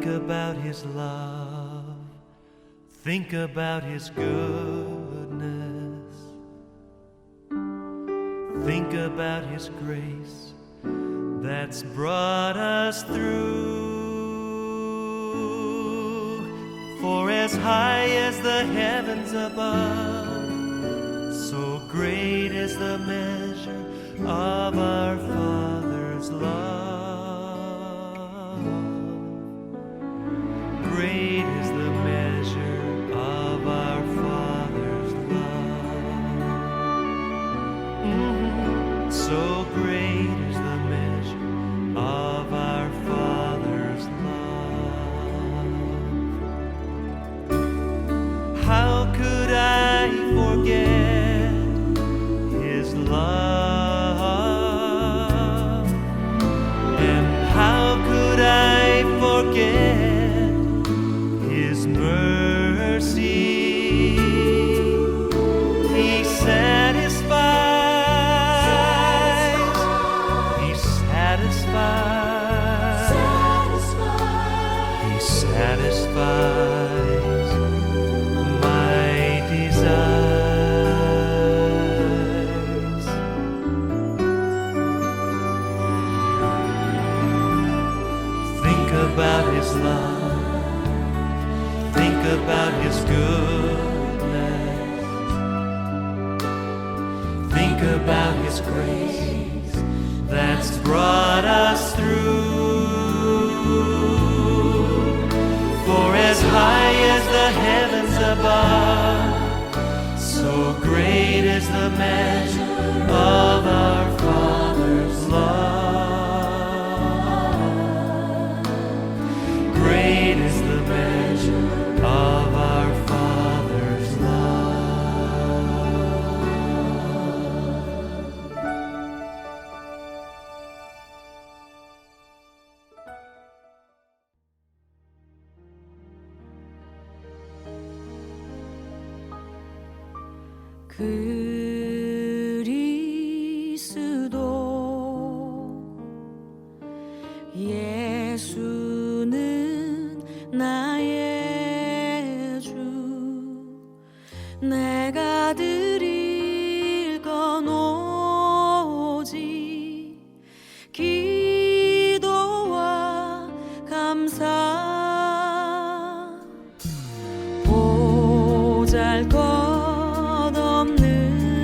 Think about His love. Think about His goodness. Think about His grace that's brought us through. For as high as the heavens above, so great is the measure of our Father's love. Great is the measure of our Father's love. So great is the measure of our Father's love. How could I forget His love? And how could I forget His mercy? He satisfies, He satisfies, He satisfies my desires. Think about His love. Think about His goodness. Think about His grace that's brought us through. For as high as the heavens above, so great is the measure of our Father's love. Great is the measure of our Father's love. 그리스도 예수는 나의 주 내가 드릴 건 오직 기도와 감사 보잘것없는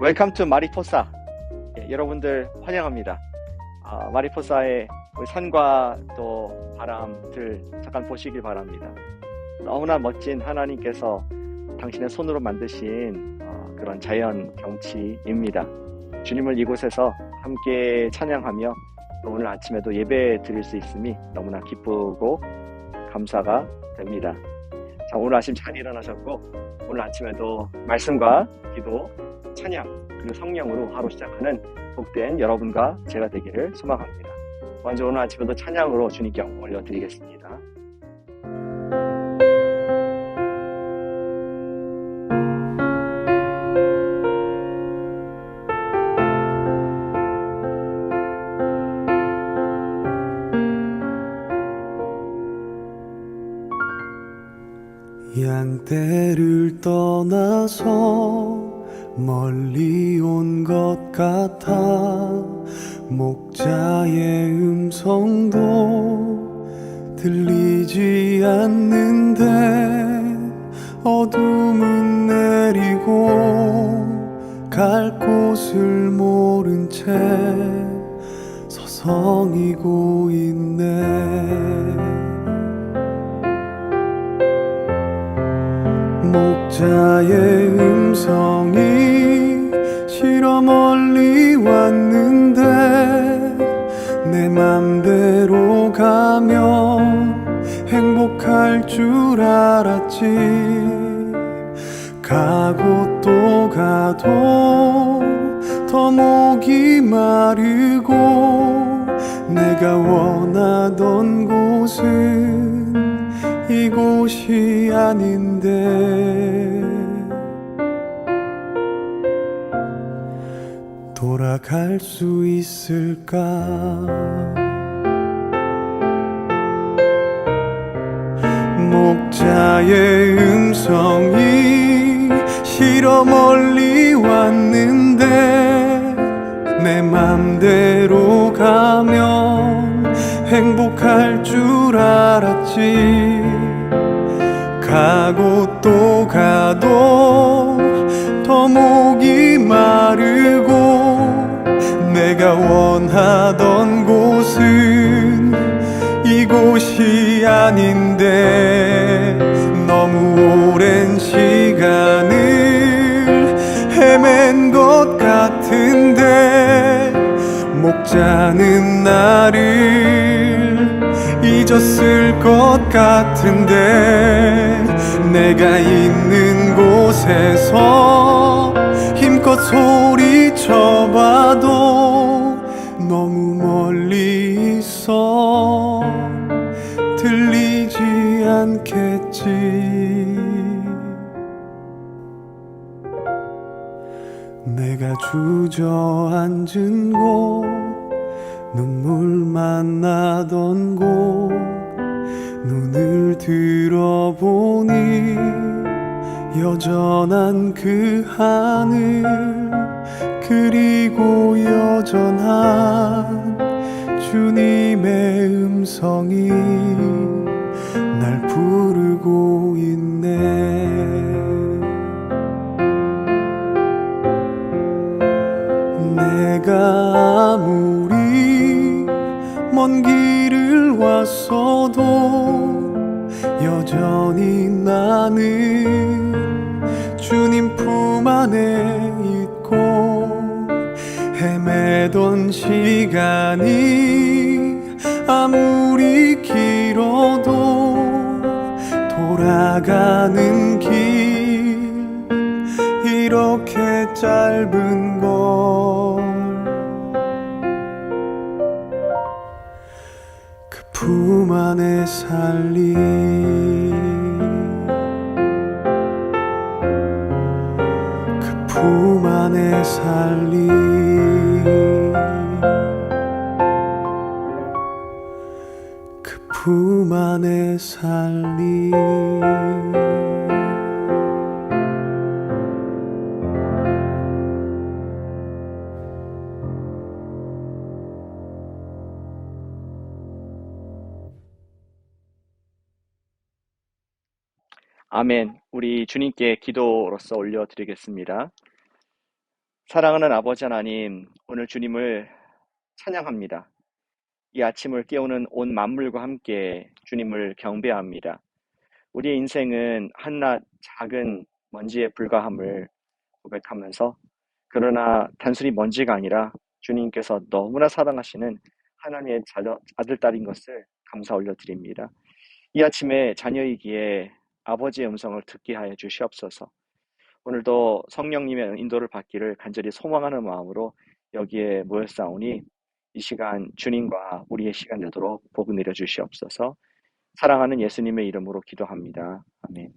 웰컴 투 마리포사. 예, 여러분들 환영합니다. 마리포사의 산과 또 바람들 잠깐 보시길 바랍니다. 너무나 멋진 하나님께서 당신의 손으로 만드신 그런 자연 경치입니다. 주님을 이곳에서 함께 찬양하며 또 오늘 아침에도 예배 드릴 수 있음이 너무나 기쁘고 감사가 됩니다. 자, 오늘 아침 잘 일어나셨고 오늘 아침에도 말씀과 기도, 찬양 그리고 성령으로 하루 시작하는 복된 여러분과 제가 되기를 소망합니다. 먼저 오늘 아침에도 찬양으로 주님께 영광 올려드리겠습니다. 양떼를 떠나서 멀리 온 것 같아 목자의 음성도 들리지 않는데 어둠은 내리고 갈 곳을 모른 채 서성이고 있네. 목자의 음성이 싫어 멀리 왔는데 내 맘대로 가면 행복할 줄 알았지. 가고 또 가도 더 목이 마르고 내가 원하던 곳은 이곳이 아닌데 돌아갈 수 있을까? 목자의 음성이 싫어 멀리 왔는데 내 맘대로 가면 행복할 줄 알았지. 가고 또 가도 더 목이 마르고 내가 원하던 곳은 이곳이 아닌데 너무 오랜 시간을 헤맨 것 같은데 목자는 나를 잊었을 것 같은데 내가 있는 곳에서 힘껏 소리쳐봐도 너무 멀리 있어 들리지 않겠지. 내가 주저앉은 곳 눈물만 나던 곳 눈을 들어보니 여전한 그 하늘 그리고 여전한 주님의 음성이 날 부르고 있네. 내가 아무리 먼 길을 왔어도 여전히 나는 주님 품 안에 있고 헤매던 시간이 아무리 길어도 돌아가는 길 이렇게 짧은 걸 그 품 안에 살리 그 품 안에 살리 그 품 안에 살리. 아멘. 우리 주님께 기도로서 올려드리겠습니다. 사랑하는 아버지 하나님, 오늘 주님을 찬양합니다. 이 아침을 깨우는 온 만물과 함께 주님을 경배합니다. 우리의 인생은 한낱 작은 먼지에 불과함을 고백하면서, 그러나 단순히 먼지가 아니라 주님께서 너무나 사랑하시는 하나님의 아들, 딸인 것을 감사 올려드립니다. 이 아침에 자녀이기에 아버지의 음성을 듣게 하여 주시옵소서. 오늘도 성령님의 인도를 받기를 간절히 소망하는 마음으로 여기에 모였사오니 이 시간 주님과 우리의 시간 되도록 복 내려 주시옵소서. 사랑하는 예수님의 이름으로 기도합니다. 아멘.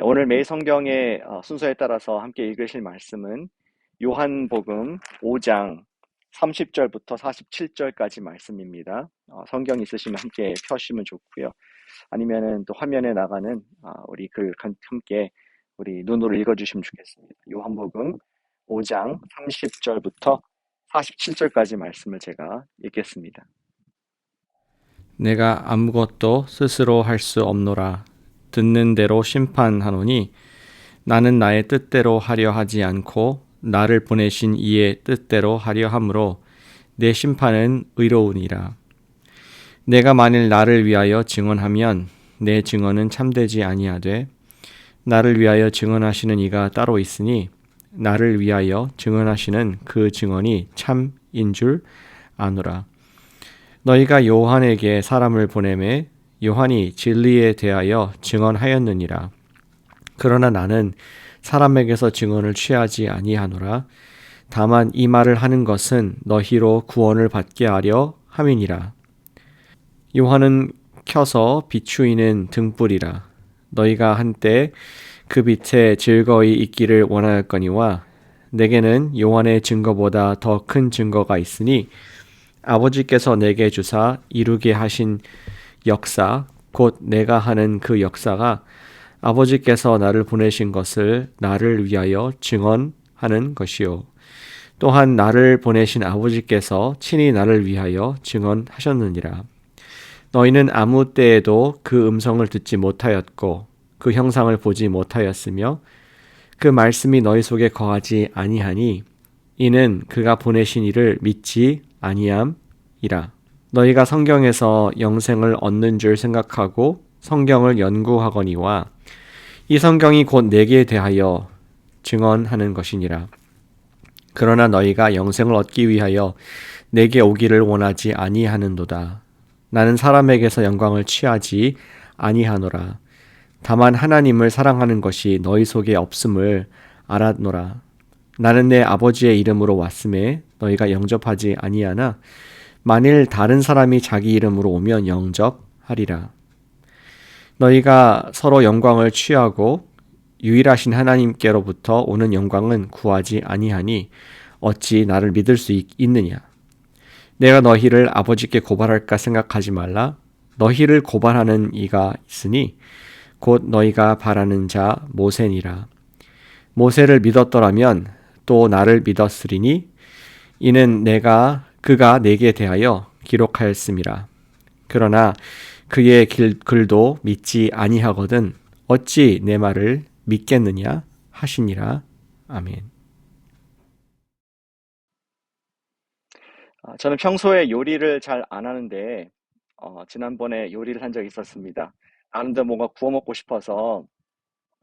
오늘 매일 성경의 순서에 따라서 함께 읽으실 말씀은 요한복음 5장 30절부터 47절까지 말씀입니다. 성경 있으시면 함께 펴시면 좋고요. 아니면은 또 화면에 나가는 우리 글 함께 우리 눈으로 읽어주시면 좋겠습니다. 요한복음 5장 30절부터 47절까지 말씀을 제가 읽겠습니다. 내가 아무것도 스스로 할 수 없노라. 듣는 대로 심판하노니 나는 나의 뜻대로 하려 하지 않고 나를 보내신 이의 뜻대로 하려 함으로 내 심판은 의로우니라. 내가 만일 나를 위하여 증언하면 내 증언은 참되지 아니하되 나를 위하여 증언하시는 이가 따로 있으니 나를 위하여 증언하시는 그 증언이 참인 줄 아노라. 너희가 요한에게 사람을 보내매 요한이 진리에 대하여 증언하였느니라. 그러나 나는 사람에게서 증언을 취하지 아니하노라. 다만 이 말을 하는 것은 너희로 구원을 받게 하려 함이니라. 요한은 켜서 비추이는 등불이라. 너희가 한때 그 빛에 즐거이 있기를 원하였거니와 내게는 요한의 증거보다 더 큰 증거가 있으니 아버지께서 내게 주사 이루게 하신 역사, 곧 내가 하는 그 역사가 아버지께서 나를 보내신 것을 나를 위하여 증언하는 것이요. 또한 나를 보내신 아버지께서 친히 나를 위하여 증언하셨느니라. 너희는 아무 때에도 그 음성을 듣지 못하였고 그 형상을 보지 못하였으며 그 말씀이 너희 속에 거하지 아니하니 이는 그가 보내신 이를 믿지 아니함이라. 너희가 성경에서 영생을 얻는 줄 생각하고 성경을 연구하거니와 이 성경이 곧 내게 대하여 증언하는 것이니라. 그러나 너희가 영생을 얻기 위하여 내게 오기를 원하지 아니하는도다. 나는 사람에게서 영광을 취하지 아니하노라. 다만 하나님을 사랑하는 것이 너희 속에 없음을 알았노라. 나는 내 아버지의 이름으로 왔음에 너희가 영접하지 아니하나 만일 다른 사람이 자기 이름으로 오면 영접하리라. 너희가 서로 영광을 취하고 유일하신 하나님께로부터 오는 영광은 구하지 아니하니 어찌 나를 믿을 수 있느냐. 내가 너희를 아버지께 고발할까 생각하지 말라. 너희를 고발하는 이가 있으니 곧 너희가 바라는 자 모세니라. 모세를 믿었더라면 또 나를 믿었으리니 이는 그가 내게 대하여 기록하였음이라. 그러나 그의 글도 믿지 아니하거든 어찌 내 말을 믿겠느냐 하시니라. 아멘. 저는 평소에 요리를 잘 안 하는데 지난번에 요리를 한 적이 있었습니다. 나름대로 뭔가 구워 먹고 싶어서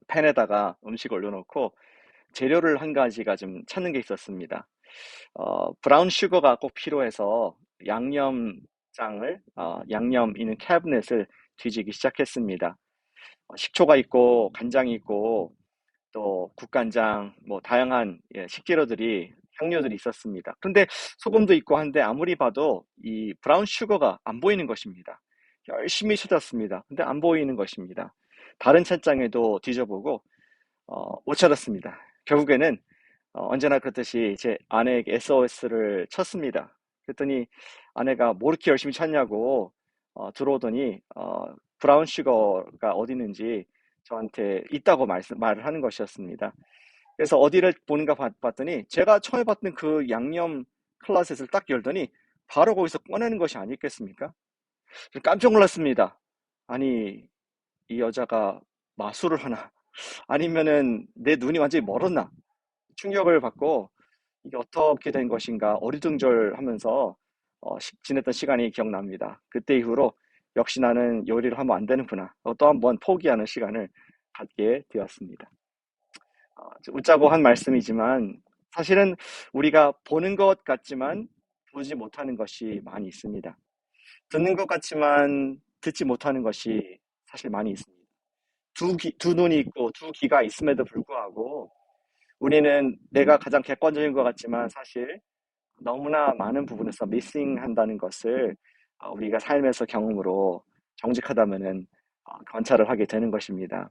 팬에다가 음식 올려놓고 재료를 한 가지가 좀 찾는 게 있었습니다. 브라운 슈거가 꼭 필요해서 양념 있는 캐비넷을 뒤지기 시작했습니다. 식초가 있고 간장이 있고 또 국간장, 뭐 다양한 식재료들이 향료들이 있었습니다. 그런데 소금도 있고 한데 아무리 봐도 이 브라운 슈거가 안 보이는 것입니다. 열심히 찾았습니다. 근데 안 보이는 것입니다. 다른 찬장에도 뒤져보고 못 찾았습니다. 결국에는 언제나 그렇듯이 제 아내에게 SOS를 쳤습니다. 그랬더니 아내가 뭐 이렇게 열심히 찾냐고 들어오더니 브라운 슈거가 어디 있는지 저한테 있다고 말을 하는 것이었습니다. 그래서 어디를 보는가 봤더니 제가 처음에 봤던 그 양념 클라셋을 딱 열더니 바로 거기서 꺼내는 것이 아니겠습니까? 깜짝 놀랐습니다. 아니, 이 여자가 마술을 하나? 아니면은 내 눈이 완전히 멀었나? 충격을 받고 이게 어떻게 된 것인가 어리둥절하면서 지냈던 시간이 기억납니다. 그때 이후로 역시 나는 요리를 하면 안 되는구나. 또 한 번 포기하는 시간을 갖게 되었습니다. 웃자고 한 말씀이지만 사실은 우리가 보는 것 같지만 보지 못하는 것이 많이 있습니다. 듣는 것 같지만 듣지 못하는 것이 사실 많이 있습니다. 두 눈이 있고 두 귀가 있음에도 불구하고 우리는 내가 가장 객관적인 것 같지만 사실 너무나 많은 부분에서 missing 한다는 것을 우리가 삶에서 경험으로 정직하다면은 관찰을 하게 되는 것입니다.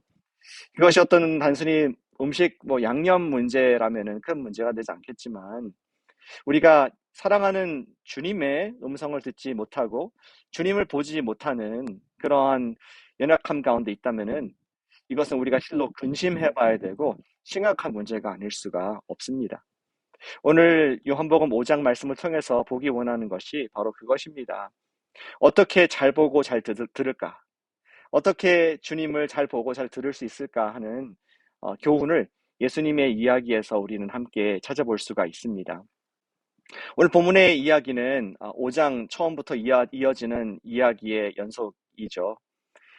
그것이 어떤 단순히 음식 양념 문제라면은 큰 문제가 되지 않겠지만 우리가 사랑하는 주님의 음성을 듣지 못하고 주님을 보지 못하는 그러한 연약함 가운데 있다면은 이것은 우리가 실로 근심해 봐야 되고 심각한 문제가 아닐 수가 없습니다. 오늘 요한복음 5장 말씀을 통해서 보기 원하는 것이 바로 그것입니다. 어떻게 잘 보고 잘 들을까? 어떻게 주님을 잘 보고 잘 들을 수 있을까 하는 교훈을 예수님의 이야기에서 우리는 함께 찾아볼 수가 있습니다. 오늘 본문의 이야기는 5장 처음부터 이어지는 이야기의 연속이죠.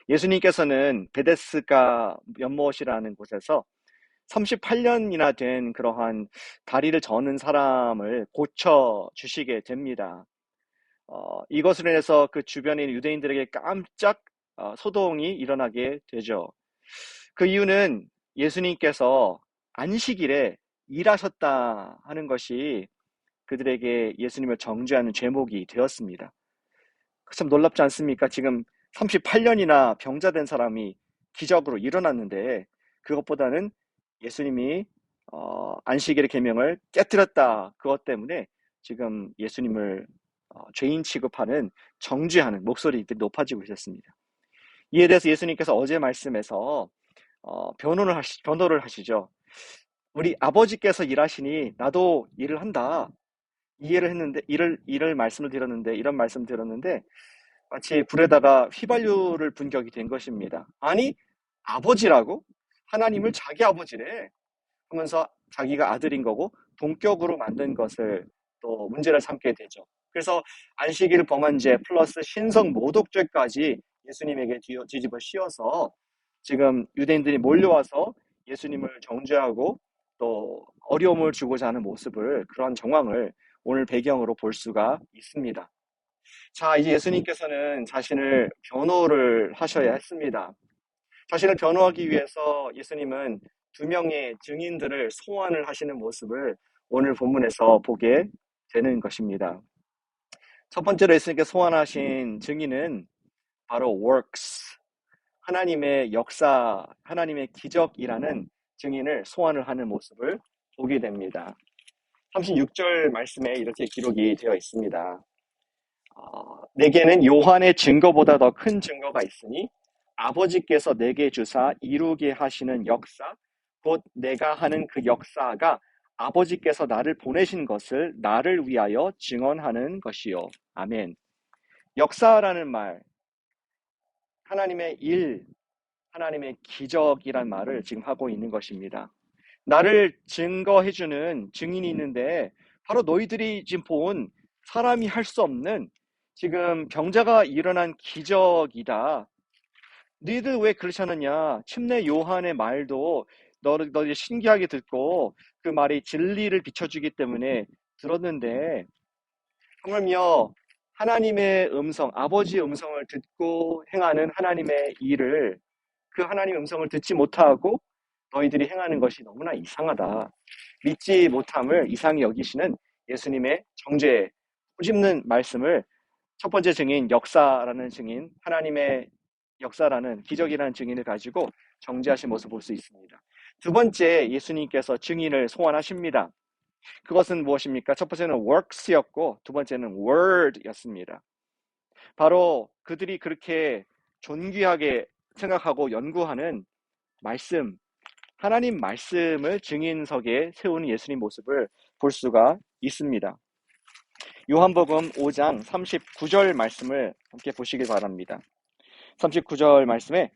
예수님께서는 베데스가 연못이라는 곳에서 38년이나 된 그러한 다리를 저는 사람을 고쳐주시게 됩니다. 이것으로 인해서 그 주변에 있는 유대인들에게 깜짝 소동이 일어나게 되죠. 그 이유는 예수님께서 안식일에 일하셨다 하는 것이 그들에게 예수님을 정죄하는 제목이 되었습니다. 참 놀랍지 않습니까? 지금 38년이나 병자된 사람이 기적으로 일어났는데 그것보다는 예수님이 안식일의 계명을 깨뜨렸다. 그것 때문에 지금 예수님을 죄인 취급하는 정죄하는 목소리들이 높아지고 있었습니다. 이에 대해서 예수님께서 어제 말씀에서 변호를 하시죠. 우리 아버지께서 일하시니 나도 일을 한다. 이해를 했는데 이를 말씀을 드렸는데 이런 말씀 드렸는데 마치 불에다가 휘발유를 분 격이 된 것입니다. 아니 아버지라고? 하나님을 자기 아버지래 하면서 자기가 아들인 거고 동격으로 만든 것을 또 문제를 삼게 되죠. 그래서 안식일 범한죄 플러스 신성 모독죄까지 예수님에게 뒤집어 씌워서 지금 유대인들이 몰려와서 예수님을 정죄하고 또 어려움을 주고자 하는 모습을 그런 정황을 오늘 배경으로 볼 수가 있습니다. 자, 이제 예수님께서는 자신을 변호를 하셔야 했습니다. 자신을 변호하기 위해서 예수님은 2명의 증인들을 소환을 하시는 모습을 오늘 본문에서 보게 되는 것입니다. 첫 번째로 예수님께서 소환하신 증인은 바로 works, 하나님의 역사, 하나님의 기적이라는 증인을 소환을 하는 모습을 보게 됩니다. 36절 말씀에 이렇게 기록이 되어 있습니다. 내게는 요한의 증거보다 더 큰 증거가 있으니 아버지께서 내게 주사 이루게 하시는 역사, 곧 내가 하는 그 역사가 아버지께서 나를 보내신 것을 나를 위하여 증언하는 것이요. 아멘. 역사라는 말, 하나님의 일, 하나님의 기적이란 말을 지금 하고 있는 것입니다. 나를 증거해주는 증인이 있는데 바로 너희들이 지금 본 사람이 할 수 없는 지금 병자가 일어난 기적이다. 너희들 왜 그렇지 않느냐? 침례 요한의 말도 너희들 신기하게 듣고 그 말이 진리를 비춰주기 때문에 들었는데 하물며 하나님의 음성, 아버지의 음성을 듣고 행하는 하나님의 일을 그 하나님의 음성을 듣지 못하고 너희들이 행하는 것이 너무나 이상하다. 믿지 못함을 이상히 여기시는 예수님의 정죄, 꼬집는 말씀을 첫 번째 증인, 역사라는 증인, 하나님의 역사라는 기적이라는 증인을 가지고 정죄하신 모습을 볼 수 있습니다. 두 번째, 예수님께서 증인을 소환하십니다. 그것은 무엇입니까? 첫 번째는 works였고 두 번째는 word였습니다. 바로 그들이 그렇게 존귀하게 생각하고 연구하는 말씀, 하나님 말씀을 증인석에 세우는 예수님 모습을 볼 수가 있습니다. 요한복음 5장 39절 말씀을 함께 보시길 바랍니다. 39절 말씀에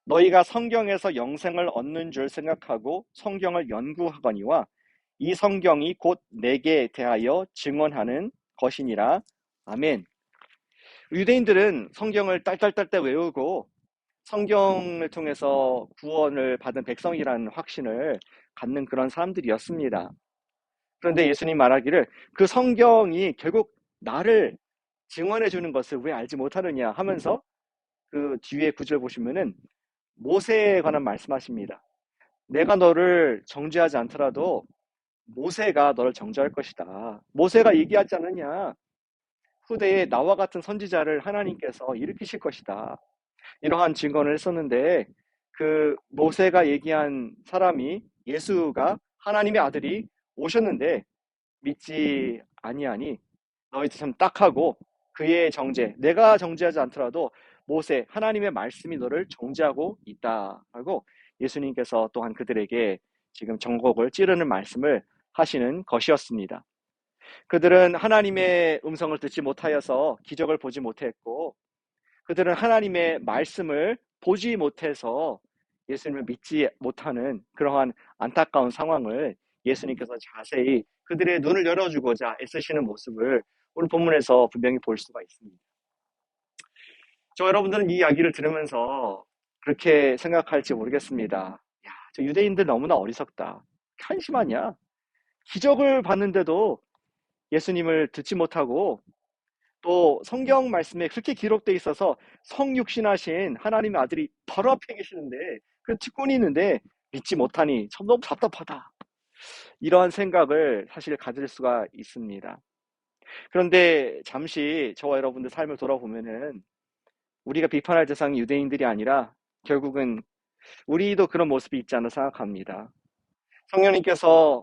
너희가 성경에서 영생을 얻는 줄 생각하고 성경을 연구하거니와 이 성경이 곧 내게 대하여 증언하는 것이니라. 아멘. 유대인들은 성경을 딸딸딸딸 외우고 성경을 통해서 구원을 받은 백성이라는 확신을 갖는 그런 사람들이었습니다. 그런데 예수님 말하기를 그 성경이 결국 나를 증언해 주는 것을 왜 알지 못하느냐 하면서 그 뒤에 구절 보시면은 모세에 관한 말씀하십니다. 내가 너를 정죄하지 않더라도 모세가 너를 정죄할 것이다. 모세가 얘기하지 않느냐. 후대에 나와 같은 선지자를 하나님께서 일으키실 것이다. 이러한 증언을 했었는데 그 모세가 얘기한 사람이 예수가 하나님의 아들이 오셨는데 믿지 아니하니 너희들 참 딱하고 그의 정죄 내가 정죄하지 않더라도 모세 하나님의 말씀이 너를 정죄하고 있다라고 예수님께서 또한 그들에게 지금 전곡을 찌르는 말씀을 하시는 것이었습니다. 그들은 하나님의 음성을 듣지 못하여서 기적을 보지 못했고 그들은 하나님의 말씀을 보지 못해서 예수님을 믿지 못하는 그러한 안타까운 상황을 예수님께서 자세히 그들의 눈을 열어주고자 애쓰시는 모습을 오늘 본문에서 분명히 볼 수가 있습니다. 저 여러분들은 이 이야기를 들으면서 그렇게 생각할지 모르겠습니다. 야, 저 유대인들 너무나 어리석다. 한심하냐? 기적을 봤는데도 예수님을 듣지 못하고 또 성경 말씀에 그렇게 기록되어 있어서 성육신하신 하나님의 아들이 바로 앞에 계시는데 그 특권이 있는데 믿지 못하니 참 너무 답답하다. 이러한 생각을 사실 가질 수가 있습니다. 그런데 잠시 저와 여러분들 삶을 돌아보면은 우리가 비판할 대상이 유대인들이 아니라 결국은 우리도 그런 모습이 있지 않나 생각합니다. 성령님께서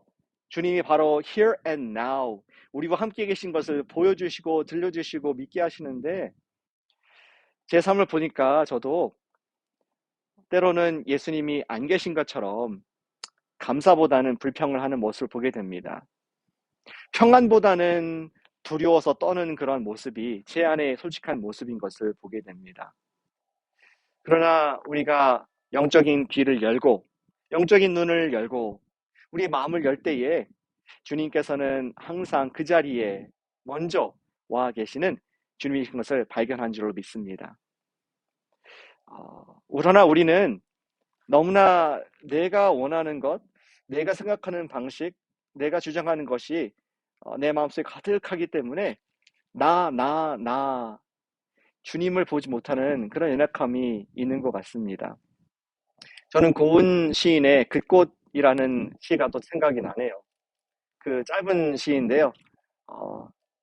주님이 바로 here and now 우리와 함께 계신 것을 보여주시고 들려주시고 믿게 하시는데 제 삶을 보니까 저도 때로는 예수님이 안 계신 것처럼 감사보다는 불평을 하는 모습을 보게 됩니다. 평안보다는 두려워서 떠는 그런 모습이 제 안에 솔직한 모습인 것을 보게 됩니다. 그러나 우리가 영적인 귀를 열고 영적인 눈을 열고 우리 마음을 열 때에 주님께서는 항상 그 자리에 먼저 와 계시는 주님이신 것을 발견한 줄로 믿습니다. 그러나 우리는 너무나 내가 원하는 것, 내가 생각하는 방식, 내가 주장하는 것이 내 마음속에 가득하기 때문에 나 주님을 보지 못하는 그런 연약함이 있는 것 같습니다. 저는 고은 시인의 그꽃이라는 시가 또 생각이 나네요. 그 짧은 시인데요.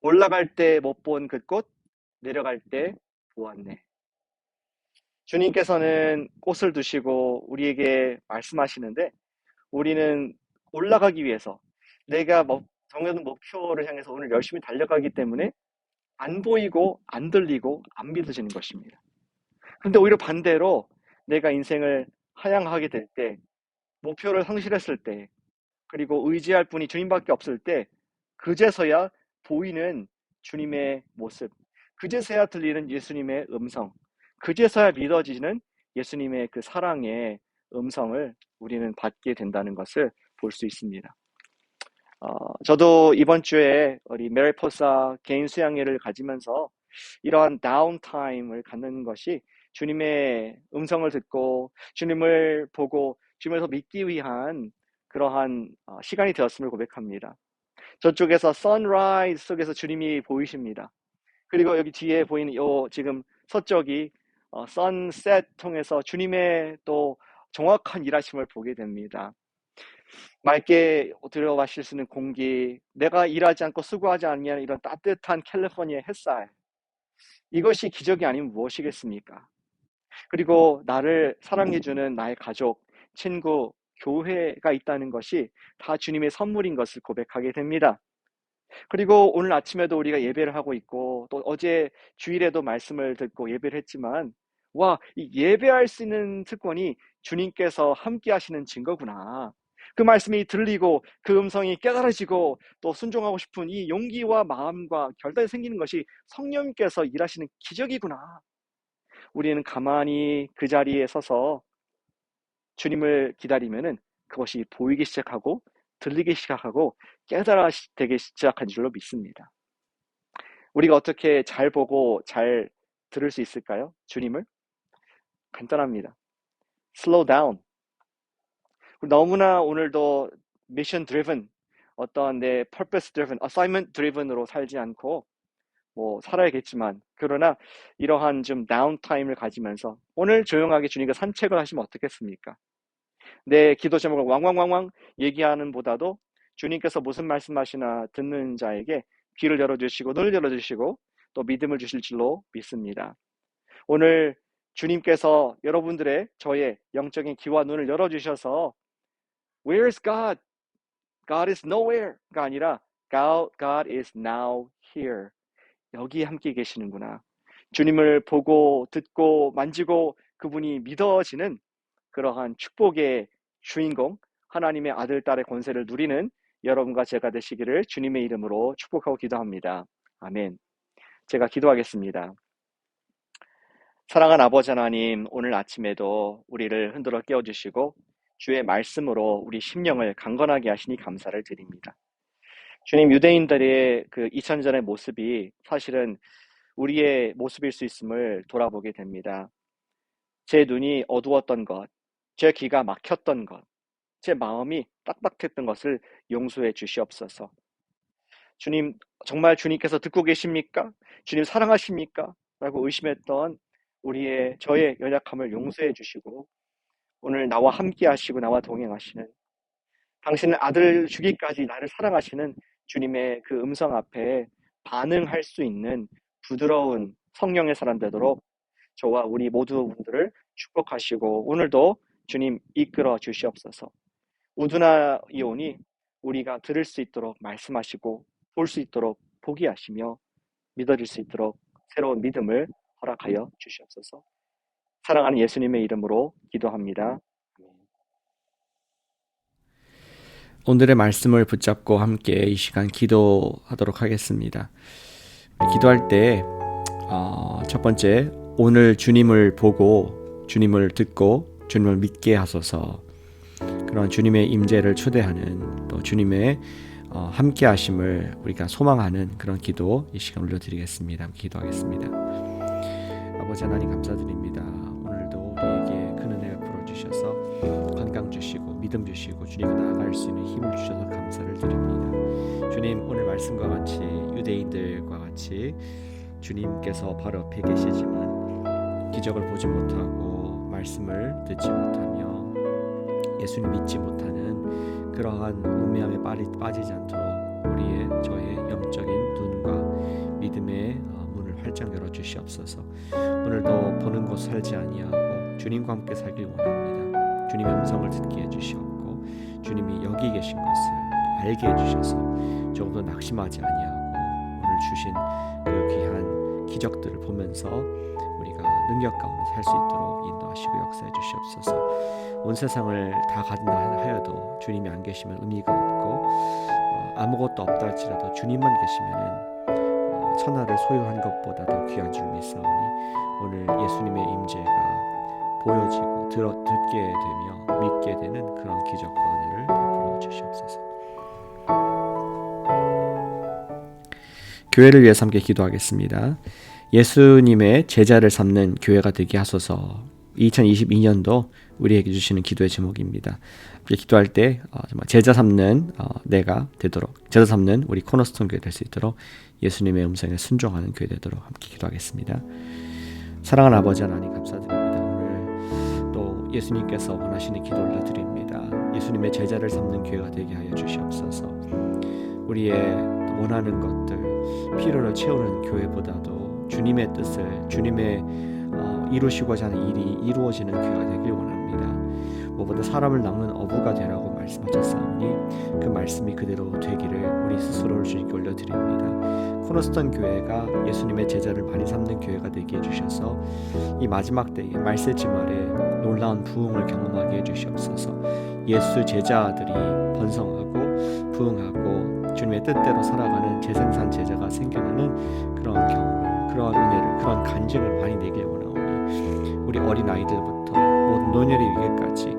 올라갈 때 못 본 그 꽃, 내려갈 때 보았네. 주님께서는 꽃을 두시고 우리에게 말씀하시는데 우리는 올라가기 위해서 내가 정해둔 목표를 향해서 오늘 열심히 달려가기 때문에 안 보이고 안 들리고 안 믿어지는 것입니다. 그런데 오히려 반대로 내가 인생을 하향하게 될 때, 목표를 상실했을 때, 그리고 의지할 분이 주님밖에 없을 때 그제서야 보이는 주님의 모습, 그제서야 들리는 예수님의 음성, 그제서야 믿어지는 예수님의 그 사랑의 음성을 우리는 받게 된다는 것을 볼 수 있습니다. 저도 이번 주에 우리 메리포사 개인 수양회를 가지면서 이러한 다운타임을 갖는 것이 주님의 음성을 듣고 주님을 보고 주님에서 믿기 위한 그러한 시간이 되었음을 고백합니다. 저쪽에서 선라이즈 속에서 주님이 보이십니다. 그리고 여기 뒤에 보이는 요 지금 서쪽이 선셋 통해서 주님의 또 정확한 일하심을 보게 됩니다. 맑게 들어마실 수 있는 공기, 내가 일하지 않고 수고하지 않으면 이런 따뜻한 캘리포니아 햇살, 이것이 기적이 아니면 무엇이겠습니까? 그리고 나를 사랑해주는 나의 가족, 친구, 교회가 있다는 것이 다 주님의 선물인 것을 고백하게 됩니다. 그리고 오늘 아침에도 우리가 예배를 하고 있고 또 어제 주일에도 말씀을 듣고 예배를 했지만 이 예배할 수 있는 특권이 주님께서 함께 하시는 증거구나. 그 말씀이 들리고 그 음성이 깨달아지고 또 순종하고 싶은 이 용기와 마음과 결단이 생기는 것이 성령님께서 일하시는 기적이구나. 우리는 가만히 그 자리에 서서 주님을 기다리면은 그것이 보이기 시작하고 들리기 시작하고 되기 시작한 줄로 믿습니다. 우리가 어떻게 잘 보고 잘 들을 수 있을까요? 주님을? 간단합니다. Slow down. 너무나 오늘도 mission driven, 어떤 내 purpose driven, assignment driven으로 살지 않고 살아야겠지만, 그러나 이러한 좀 다운타임을 가지면서 오늘 조용하게 주님과 산책을 하시면 어떻겠습니까? 내 기도 제목을 왕왕왕왕 얘기하는 보다도 주님께서 무슨 말씀하시나 듣는 자에게 귀를 열어주시고 눈을 열어주시고 또 믿음을 주실 줄로 믿습니다. 오늘 주님께서 여러분들의 저의 영적인 귀와 눈을 열어주셔서 Where is God? God is nowhere가 아니라 God is now here. 여기 함께 계시는구나. 주님을 보고 듣고 만지고 그분이 믿어지는 그러한 축복의 주인공, 하나님의 아들, 딸의 권세를 누리는 여러분과 제가 되시기를 주님의 이름으로 축복하고 기도합니다. 아멘. 제가 기도하겠습니다. 사랑하는 아버지 하나님, 오늘 아침에도 우리를 흔들어 깨워주시고 주의 말씀으로 우리 심령을 강건하게 하시니 감사를 드립니다. 주님, 유대인들의 그 2000전의 모습이 사실은 우리의 모습일 수 있음을 돌아보게 됩니다. 제 눈이 어두웠던 것, 제 귀가 막혔던 것, 제 마음이 딱딱했던 것을 용서해 주시옵소서. 주님, 정말 주님께서 듣고 계십니까? 주님 사랑하십니까? 라고 의심했던 저의 연약함을 용서해 주시고 오늘 나와 함께 하시고 나와 동행하시는, 당신은 아들 주기까지 나를 사랑하시는 주님의 그 음성 앞에 반응할 수 있는 부드러운 성령의 사람 되도록 저와 우리 모두 분들을 축복하시고 오늘도 주님 이끌어 주시옵소서. 우두나이오니 우리가 들을 수 있도록 말씀하시고 볼 수 있도록 보게 하시며 믿어질 수 있도록 새로운 믿음을 허락하여 주시옵소서. 사랑하는 예수님의 이름으로 기도합니다. 오늘의 말씀을 붙잡고 함께 이 시간 기도하도록 하겠습니다. 기도할 때 첫 번째, 오늘 주님을 보고 주님을 듣고 주님을 믿게 하소서. 그런 주님의 임재를 초대하는, 또 주님의 함께 하심을 우리가 소망하는 그런 기도 이 시간 올려드리겠습니다. 기도하겠습니다. 아버지 하나님 감사드립니다. 오늘도 우리에게 큰 은혜를 부어주셔서 건강 주시고 믿음 주시고 주님과 나아갈 수 있는 힘을 주셔서 감사를 드립니다. 주님, 오늘 말씀과 같이 유대인들과 같이 주님께서 바로 옆에 계시지만 기적을 보지 못하고 말씀을 듣지 못하며 예수님 믿지 못하는 그러한 우매함에 빠지지 않도록 저의 영적인 눈과 믿음의 문을 활짝 열어주시옵소서. 오늘도 보는 곳 살지 아니하고 주님과 함께 살길 원합니다. 주님의 음성을 듣게 해주시옵고 주님이 여기 계신 것을 알게 해주셔서 조금도 낙심하지 아니하고 오늘 주신 그 귀한 기적들을 보면서 우리가 능력 가운데 살 수 있도록 인도하시고 역사해 주시옵소서. 온 세상을 다 가진다 하여도 주님이 안 계시면 의미가 없고 아무것도 없다 할지라도 주님만 계시면은 천하를 소유한 것보다 더 귀한 줄 믿사오니 오늘 예수님의 임재가 보여지고 듣게 되며 믿게 되는 그런 기적과 은혜를 베풀어 주시옵소서. 교회를 위해서 함께 기도하겠습니다. 예수님의 제자를 삼는 교회가 되게 하소서. 2022년도 우리에게 주시는 기도의 제목입니다. 기도할 때 정말 제자 삼는 내가 되도록, 제자 삼는 우리 코너스톤 교회 될 수 있도록 예수님의 음성에 순종하는 교회 되도록 함께 기도하겠습니다. 사랑하는 아버지 하나님 감사드립니다. 오늘 또 예수님께서 원하시는 기도 올려드립니다. 예수님의 제자를 삼는 교회가 되게 하여 주시옵소서. 우리의 원하는 것들, 필요를 채우는 교회보다도 주님의 뜻을, 주님의 이루시고자 하는 일이 이루어지는 교회가 되길 원합니다. 무엇보다 사람을 낚는 어부가 되라고 말씀하셨사오니 그 말씀이 그대로 되기를 우리 스스로를 주님께 올려드립니다. 코너스톤 교회가 예수님의 제자를 많이 삼는 교회가 되게 해주셔서 이 마지막 때에 말세지 말에 놀라운 부흥을 경험하게 해주시옵소서. 예수 제자들이 번성하고 부흥하고 주님의 뜻대로 살아가는 재생산 제자가 생겨나는 그런 경험을, 그런 은혜를, 그런 간증을 많이 내길 원하오니 우리 어린 아이들부터 모든 노년의 위기까지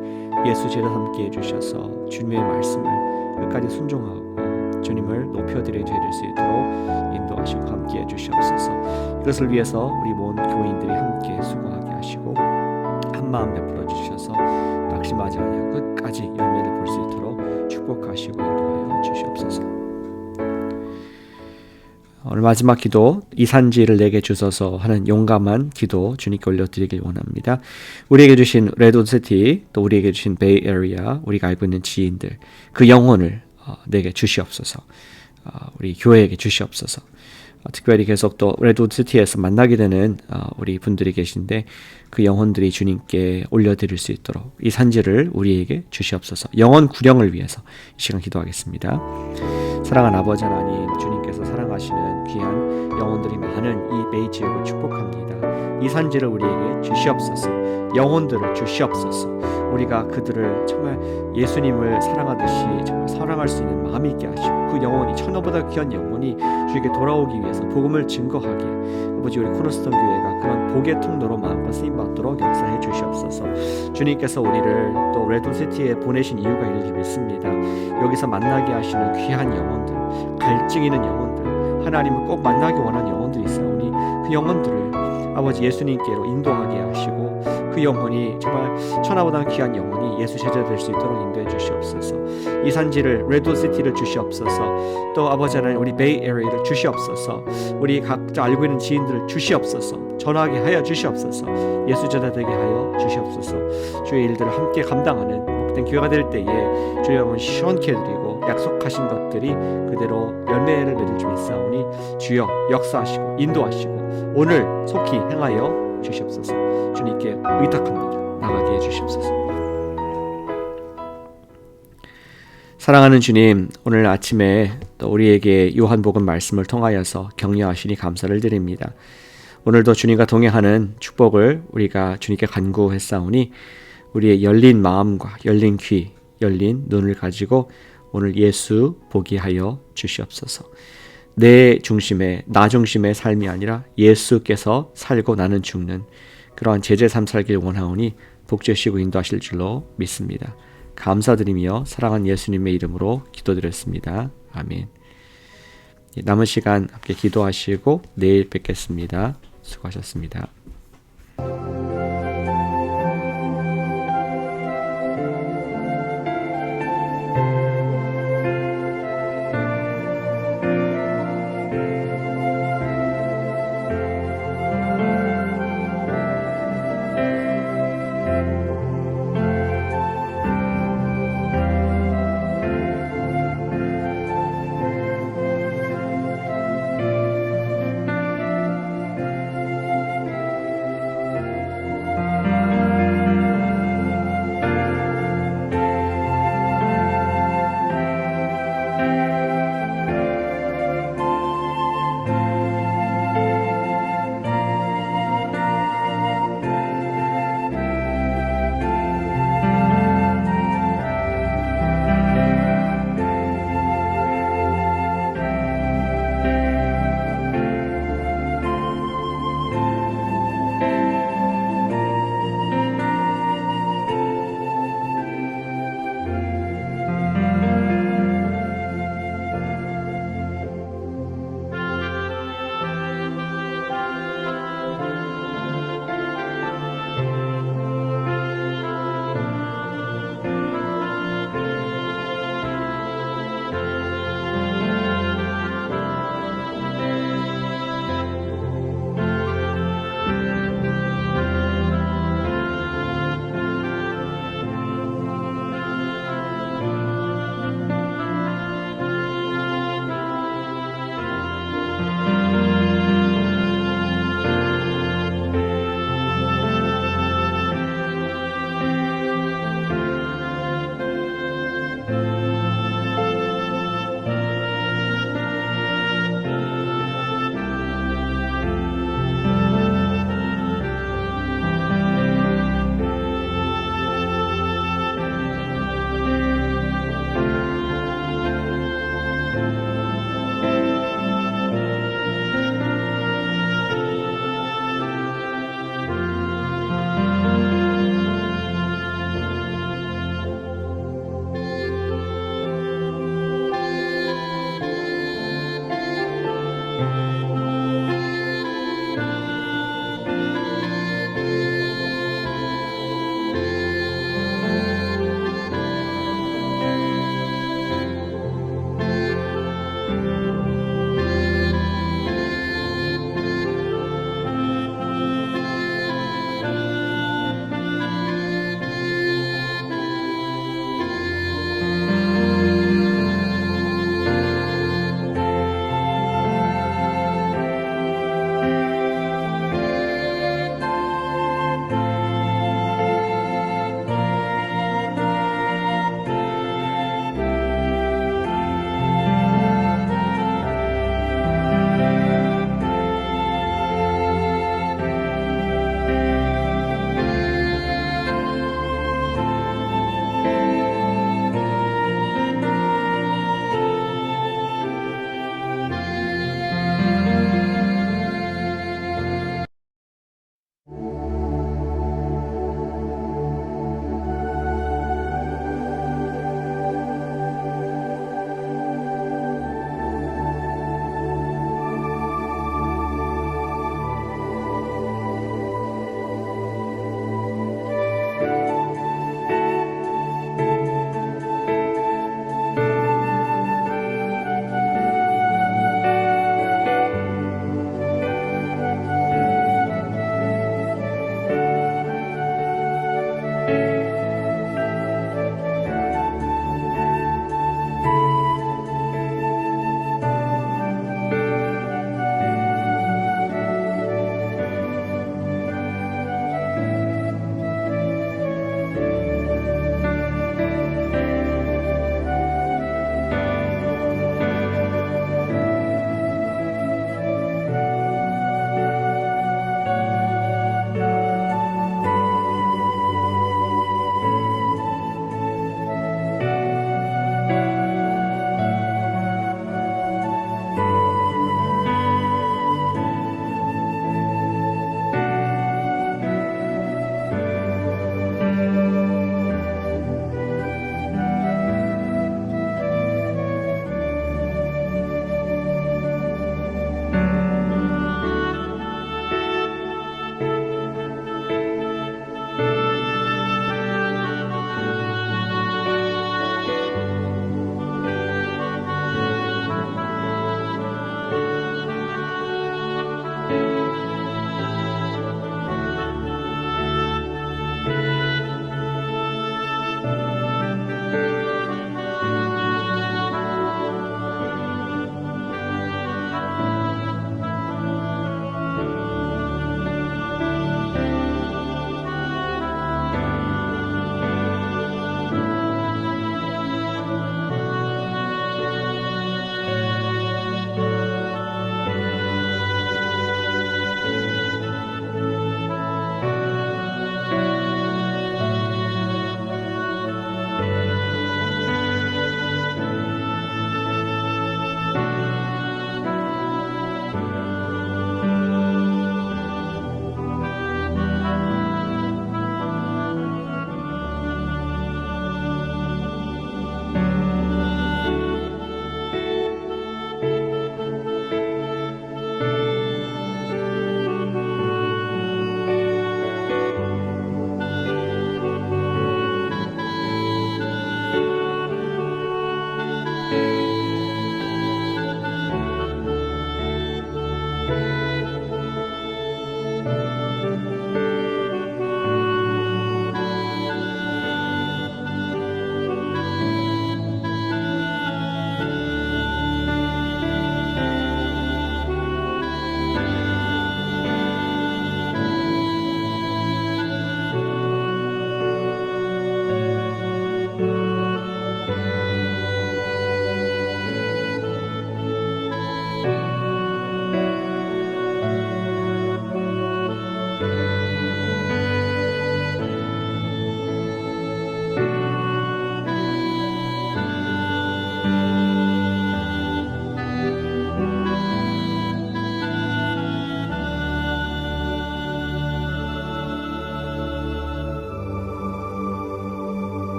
예수 제자 삼게 해주셔서 주님의 말씀을 끝까지 순종하고 주님을 높여드릴 될 수 있도록 인도하시고 함께해 주시옵소서. 이것을 위해서 우리 모든 교인들이 함께 수고하게 하시고 한마음 베풀어 주셔서 낙심하지 않고 끝까지 열매를 볼 수 있도록 축복하시고 인도하여 주시옵소서. 오늘 마지막 기도, 이 산지를 내게 주소서 하는 용감한 기도 주님께 올려드리길 원합니다. 우리에게 주신 레드우드시티, 또 우리에게 주신 베이 에리아, 우리가 알고 있는 지인들, 그 영혼을 내게 주시옵소서. 우리 교회에게 주시옵소서. 특별히 계속 또 레드우드시티에서 만나게 되는 우리 분들이 계신데 그 영혼들이 주님께 올려드릴 수 있도록 이 산지를 우리에게 주시옵소서. 영혼 구령을 위해서 이 시간 기도하겠습니다. 사랑하는 아버지 하나님, 주님께서 사랑하시는 귀한 영혼들이 많은 이 베이 지역을 축복합니다. 이 산지를 우리에게 주시옵소서. 영혼들을 주시옵소서. 우리가 그들을 정말 예수님을 사랑하듯이 정말 사랑할 수 있는 마음이 있게 하시고 그 영혼이 천하보다 귀한 영혼이 주에게 돌아오기 위해서 복음을 증거하게 아버지 우리 코너스톤 교회가 그런 복의 통로로 마음껏 쓰임받도록 역사해 주시옵소서. 주님께서 우리를 또 레드시티에 보내신 이유가 있는지 믿습니다. 여기서 만나게 하시는 귀한 영혼들, 갈증 있는 영혼들, 하나님을 꼭 만나기 원하는 영혼들이 있사오니 그 영혼들을 아버지 예수님께로 인도하게 하시고 그 영혼이 정말 천하보다 귀한 영혼이 예수 제자 될 수 있도록 인도해 주시옵소서. 이 산지를 레드시티를 주시옵소서. 또 아버지 하나님 우리 베이 에리아를 주시옵소서. 우리 각자 알고 있는 지인들을 주시옵소서. 전하게 하여 주시옵소서. 예수 제자 되게 하여 주시옵소서. 주의 일들을 함께 감당하는 복된 교회가 될 때에 주의 영혼 시원케 해드리고 약속하신 것들이 그대로 열매를 맺을 줄 믿사오니 주여 역사하시고 인도하시고 오늘 속히 행하여 주시옵소서. 주님께 의탁합니다. 나가게 해주시옵소서. 사랑하는 주님, 오늘 아침에 또 우리에게 요한복음 말씀을 통하여서 격려하시니 감사를 드립니다. 오늘도 주님과 동행하는 축복을 우리가 주님께 간구했사오니 우리의 열린 마음과 열린 귀, 열린 눈을 가지고 오늘 예수 보게 하여 주시옵소서. 내 중심의, 나 중심의 삶이 아니라 예수께서 살고 나는 죽는 그러한 제자의 삶 살기를 원하오니 복주시고 인도하실 줄로 믿습니다. 감사드리며 사랑하는 예수님의 이름으로 기도드렸습니다. 아멘. 남은 시간 함께 기도하시고 내일 뵙겠습니다. 수고하셨습니다.